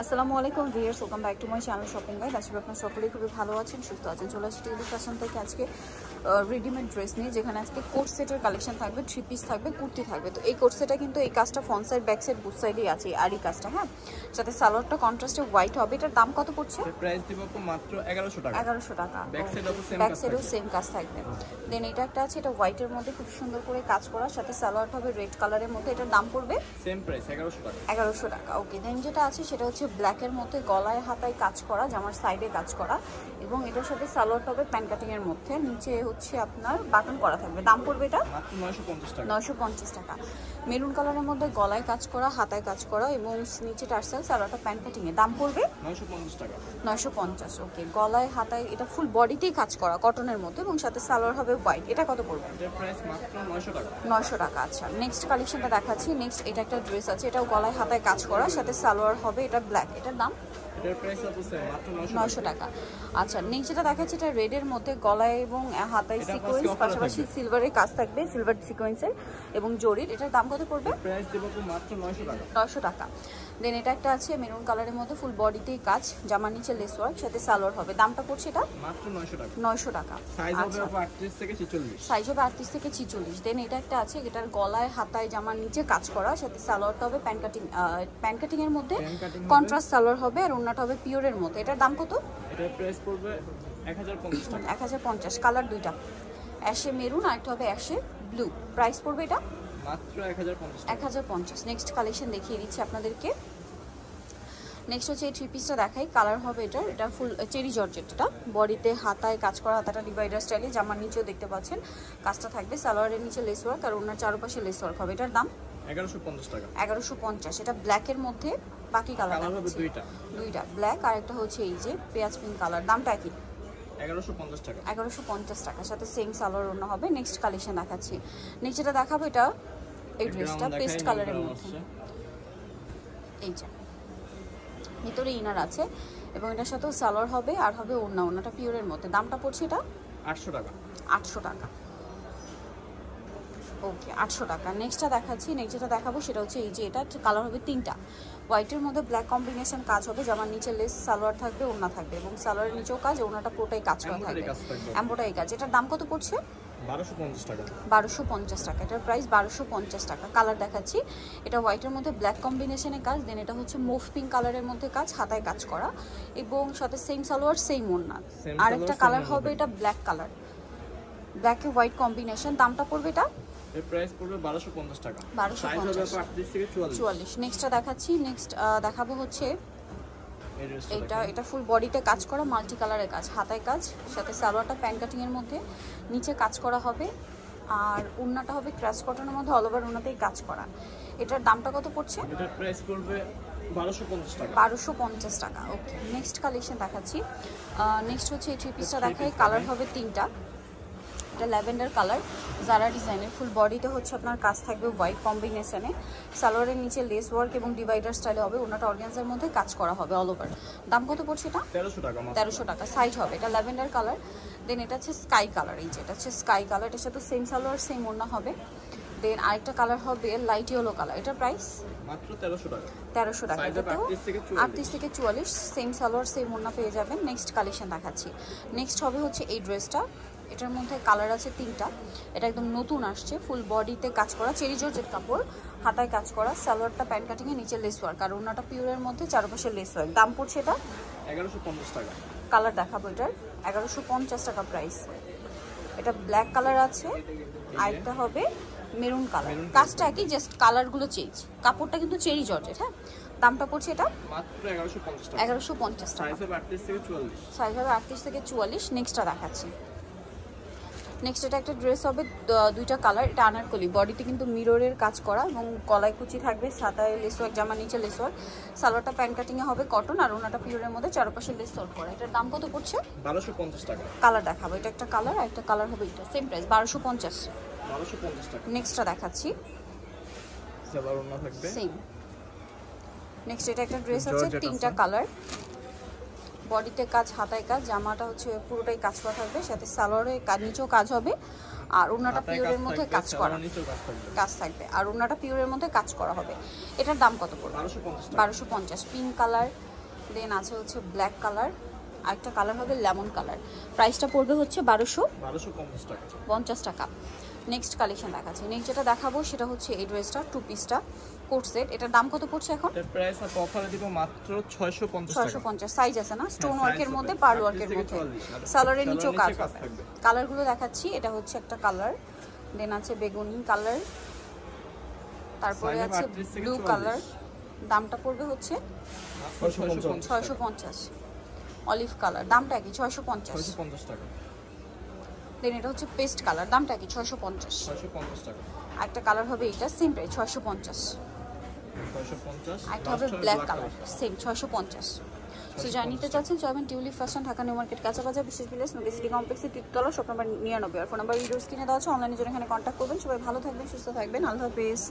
আসসালামু আলাইকুম viewers, welcome back to my channel shopping guide. আজকে আপনারা সকলেই খুবই ভালো আছেন, সুস্থ আছেন। চলে আসছি টিভি ফ্যাশন থেকে আজকে রেডিমেড ড্রেস নিয়ে, যেখানে আজকে কোট সেটের কালেকশন থাকবে, 3 পিস থাকবে, কুর্তি থাকবে। তো এই কোট সেটটা কিন্তু এই কাজটা front side back side booth সাইডেই আছে, আর এই কাজটা হ্যাঁ, সাথে সালোয়ারটা কন্ট্রাস্টে হোয়াইট হবে। এটার দাম কত পড়ছে? প্রাইস দিব মাত্র 1100 টাকা। 1100 টাকা। ব্যাক সাইডেও সেম কাজ থাকবে। দেন এটা একটা আছে, এটা হোয়াইটের মধ্যে খুব সুন্দর করে কাজ করা, সাথে সালোয়ারটা হবে রেড কালারের মধ্যে। এটার দাম পড়বে সেম প্রাইস 1100 টাকা। 1100 টাকা। ওকে, দেন যেটা আছে সেটা হচ্ছে ব্ল্যাকের মধ্যে গলায় হাতায় কাজ করা, জামার সাইডে কাজ করা, এবং এটার সাথে সালোয়ারটা হবে প্যান কাটিং এর মধ্যে, নিচে হচ্ছে আপনার বাটন করা থাকবে। দাম পড়বে এটা মাত্র 950 টাকা। 950 টাকা। মেরুন কালারের মধ্যে গলায় কাজ করা, হাতায় কাজ করা, এবং নিচে টার্সেল, সালোয়ারটা প্যান কাটিং এর। দাম পড়বে 950 টাকা। 950। ওকে, গলায় হাতায় এটা ফুল বডিতেই কাজ করা কটনের মধ্যে, এবং সাথে সালোয়ার হবে হোয়াইট। এটা কত পড়বে? এটার প্রাইস মাত্র 900 টাকা। 900 টাকা। আচ্ছা, নেক্সট কালেকশনটা দেখাচ্ছি। নেক্সট এটা একটা ড্রেস আছে, এটাও গলায় হাতায় কাজ করা, সাথে সালোয়ার হবে এটা ব্ল্যাক। এটার দাম এটার প্রাইস আছে মাত্র 900 টাকা। আচ্ছা, নেক্সট যেটা দেখাচ্ছি এটা রেডের মধ্যে গলায় এবং হাতায় সিকোয়েন্স, পাশাপাশি সিলভারের কাজ থাকবে, সিলভার সিকোয়েন্সের এবং জরির। এটার দাম কত পড়বে? প্রাইস দেব মাত্র 900 টাকা। 900 টাকা। দেন এটা একটা আছে মেরুন কালারের মধ্যে, ফুল বডিতেই কাজ, জামার নিচে লেস ওয়ার্ক, সাথে সালোয়ার হবে। দামটা পড়ছে এটা মাত্র 900 টাকা। 900 টাকা। সাইজ হবে 38 থেকে 46। সাইজ হবে 38 থেকে 46। দেন এটা একটা আছে, এটার গলায় হাতায় জামার নিচে কাজ করা, সাথে সালোয়ারটা হবে প্যান কাটিং এর মধ্যে, কন্ট্রাস্ট সালোয়ার হবে, আর ওন্নাটা হবে পিওরের মধ্যে। এটার দাম কত? এটার প্রাইস পড়বে 1050 টাকা। 1050। কালার দুইটা, অ্যাশে মেরুন আর একটা হবে অ্যাশে ব্লু। প্রাইস পড়বে এটা মাত্র 1050 টাকা। 1050। নেক্সট কালেকশন দেখিয়ে দিচ্ছি আপনাদেরকে। নেক্সট হচ্ছে এই 3 পিসটা দেখাই। কালার হবে এটা ফুল চেরি জর্জেট, এটা বডিতে হাতায় কাজ করা, হাতাটা ডিভাইডার স্টাইলে, জামার নিচেও দেখতে পাচ্ছেন কাজটা থাকবে, সালোয়ারের নিচে লেস ওয়ার্ক আর ওনার চারপাশে লেস ওয়ার্ক হবে। এটার দাম 1150 টাকা। 1150। এটা ব্ল্যাকের মধ্যে, বাকি কালার হবে দুইটা ব্ল্যাক, আর একটা হচ্ছে এই যে পেঁয়াজ পিঙ্ক কালার। দামটা কি? 1150 টাকা। 1150 টাকা, সাথে সেম সালোয়ার ওড়না হবে। নেক্সট কালেকশন দেখাচ্ছি। নেক্সট যেটা দেখাবো এটা এই ড্রেসটা পেস্ট কালারের মধ্যে, এই যে ভিতরে ইনার আছে, এবং এটার সাথেও সালোয়ার হবে আর হবে ওড়নাটা পিওরের মধ্যে। দামটা পড়ছে এটা 800 টাকা। 800 টাকা। ওকে, 800 টাকা। নেক্সটটা দেখাচ্ছি। নেক্সট যেটা দেখাবো সেটা হচ্ছে এই যে এটা কালার হবে তিনটা, হোয়াইটের মধ্যে ব্ল্যাক কম্বিনেশন কাজ হবে, জামার নিচে লেস সালোয়ার থাকবে, ওড়না থাকবে, এবং সালোয়ারের নিচেও কাজ, ওড়নাটা পুরোটাই কাজ করা থাকবে, এমব্রয়ডারি কাজ। এটার দাম কত পড়ছে? 1250 টাকা। 1250 টাকা। এটার প্রাইস 1250 টাকা। কালার দেখাচ্ছি, এটা হোয়াইটের মধ্যে ব্ল্যাক কম্বিনেশনে কাজ, দেন এটা হচ্ছে মুভ পিঙ্ক কালারের মধ্যে কাজ, হাতায় কাজ করা, এবং সাথে সেম সালোয়ার সেম ওড়না। আর একটা কালার হবে এটা ব্ল্যাক কালার, ব্ল্যাকে হোয়াইট কম্বিনেশন। দামটা পড়বে এটা এর প্রাইস পড়বে 1250 টাকা। 1250। সাইজ হবে 38 থেকে 44। নেক্সটটা দেখাচ্ছি। নেক্সট দেখাবো হচ্ছে এটা ফুল বডিতে কাজ করা, মাল্টি কালারের কাজ, হাতায় কাজ, সাথে সালোয়ারটা প্যান কাটিং এর মধ্যে, নিচে কাজ করা হবে, আর ওড়নাটা হবে ক্রাশ কটনের মধ্যে, অল ওভার ওড়নাতেই কাজ করা। এটার দামটা কত পড়ছে? এটার প্রাইস পড়বে 1250 টাকা। 1250 টাকা। ওকে, নেক্সট কালেকশন দেখাচ্ছি। নেক্সট হচ্ছে এই 3 পিসটা দেখাই। কালার হবে তিনটা, এটা ল্যাভেন্ডার কালার, জারা ডিজাইনের, ফুল বডিতে হচ্ছে আপনার কাজ থাকবে হোয়াইট কম্বিনেশনে, সালোয়ারের নিচে লেস ওয়ার্ক এবং ডিভাইডার স্টাইলে হবে, ওনাটা অর্গানজার মধ্যে কাজ করা হবে অল ওভার। দাম কত পড়ছে এটা? 1300 টাকা। 1300 টাকা। সাইজ হবে এটা ল্যাভেন্ডার কালার, দেন এটা হচ্ছে স্কাই কালার, এই যে এটা হচ্ছে স্কাই কালার, এটার সাথে সেম সালোয়ার সেম ওড়না হবে। দেন আরেকটা কালার হবে লাইট ইয়েলো কালার, এটার প্রাইস মাত্র 1300 টাকা। 1300 টাকা। সাইজ হবে 38 থেকে 44, সেম সালোয়ার সেম ওড়না পেয়ে যাবেন। নেক্সট কালেকশন দেখাচ্ছি। নেক্সট হবে হচ্ছে এই ড্রেসটা, এটার মধ্যে কালার আছে তিনটা, এটা একদম নতুন আসছে, ফুল বডিতে কাজ করা, চেরি জর্জেট কাপড়, হাতায় কাজ করা, সালোয়ারটা প্যান্ট কাটিং এ, নিচে লেস ওয়ার্ক, আর ওড়নাটা পিওরের মধ্যে, চারপাশে লেস ওয়ার্ক। দাম পড়ছে এটা 1150 টাকা। কালার দেখাবো এটার 1150 টাকা প্রাইস। এটা ব্ল্যাক কালার আছে, আরেকটা হবে মেরুন কালার, কাজটা একই, জাস্ট কালারগুলো চেঞ্জ, কাপড়টা কিন্তু চেরি জর্জেট। হ্যাঁ, দামটা পড়ছে এটা মাত্র 1150 টাকা। 1150 টাকা। সাইজ হবে 38 থেকে 44। সাইজ হবে 38 থেকে 44। নেক্সটটা দেখাচ্ছি। নেক্সট এটা একটা ড্রেস হবে, দুইটা কালার, এটা আনারকলি, বডিতে কিন্তু মিররের কাজ করা, এবং গলায় কুচি থাকবে, সাদায় লেস ওয়ার্ক, জামার নিচে লেস ওয়ার্ক, সালোয়ারটা প্যান কাটিং এ হবে কটন, আর ওনাটা পিওরের মধ্যে, চারপাশে লেস ওয়ার্ক করা। এটার দাম কত পড়ছে? 1250 টাকা। কালার দেখাবো, এটা একটা কালার, আর একটা কালার হবে এটা, সেম প্রাইস 1250। 1250 টাকা। নেক্সটটা দেখাচ্ছি, সালোয়ার ওড়না থাকবে সেম। নেক্সট এটা একটা ড্রেস আছে, তিনটা কালার, বডিতে কাজ, হাতায় কাজ, জামাটা হচ্ছে পুরোটাই কাজ করা থাকবে, সাথে সালোয়ারে নিচেও কাজ হবে, আর ওড়নাটা পিওরের মধ্যে কাজ করা কাজ থাকবে, আর ওড়নাটা পিওরের মধ্যে কাজ করা হবে। এটার দাম কত পড়বে? 1250। পিঙ্ক কালার, দেন আছে হচ্ছে ব্ল্যাক কালার, আরেকটা কালার হবে লেমন কালার। প্রাইসটা পড়বে হচ্ছে 1250 টাকা। নেক্সট কালেকশন দেখাচ্ছি। নেক্সট যেটা দেখাবো সেটা হচ্ছে এই ড্রেসটা, টু পিসটা কোট সেট। এটার দাম কত পড়ছে এখন? এর প্রাইস আপনি অফারে দিব মাত্র 650 টাকা। 650। সাইজ আছে না? স্টোন ওয়ার্কের মধ্যে, পার্ল ওয়ার্কের মধ্যে, সালোয়ারের নিচেও কাজ হবে। কালারগুলো দেখাচ্ছি। এটা হচ্ছে একটা কালার, দেন আছে বেগুনি কালার, তারপরে আছে ব্লু কালার। দামটা পড়বে হচ্ছে 650। অলিভ কালার, দামটা কি? 650 টাকা। দেন এটা হচ্ছে পেস্ট কালার, দামটা কি? 650 টাকা। একটা কালার হবে এটা, সেম প্রাইস 650। একটা হবে ব্ল্যাক কালার, সেম 650। সো যা নিতে চাচ্ছেন চলবেন tulip fashion, Dhaka new market, কাঁচাবাজার, বিশেষ ভিলেজ, নদী সিটি কমপ্লেক্সে, টিটতলা, শপ নাম্বার 99। আর ফোন নাম্বার ভিডিওস কিনে দেওয়া আছে। অনলাইনে জন্য এখানে কন্ট্যাক্ট করবেন। সবাই ভালো থাকবেন, সুস্থ থাকবেন। আল্লাহ হাফেজ।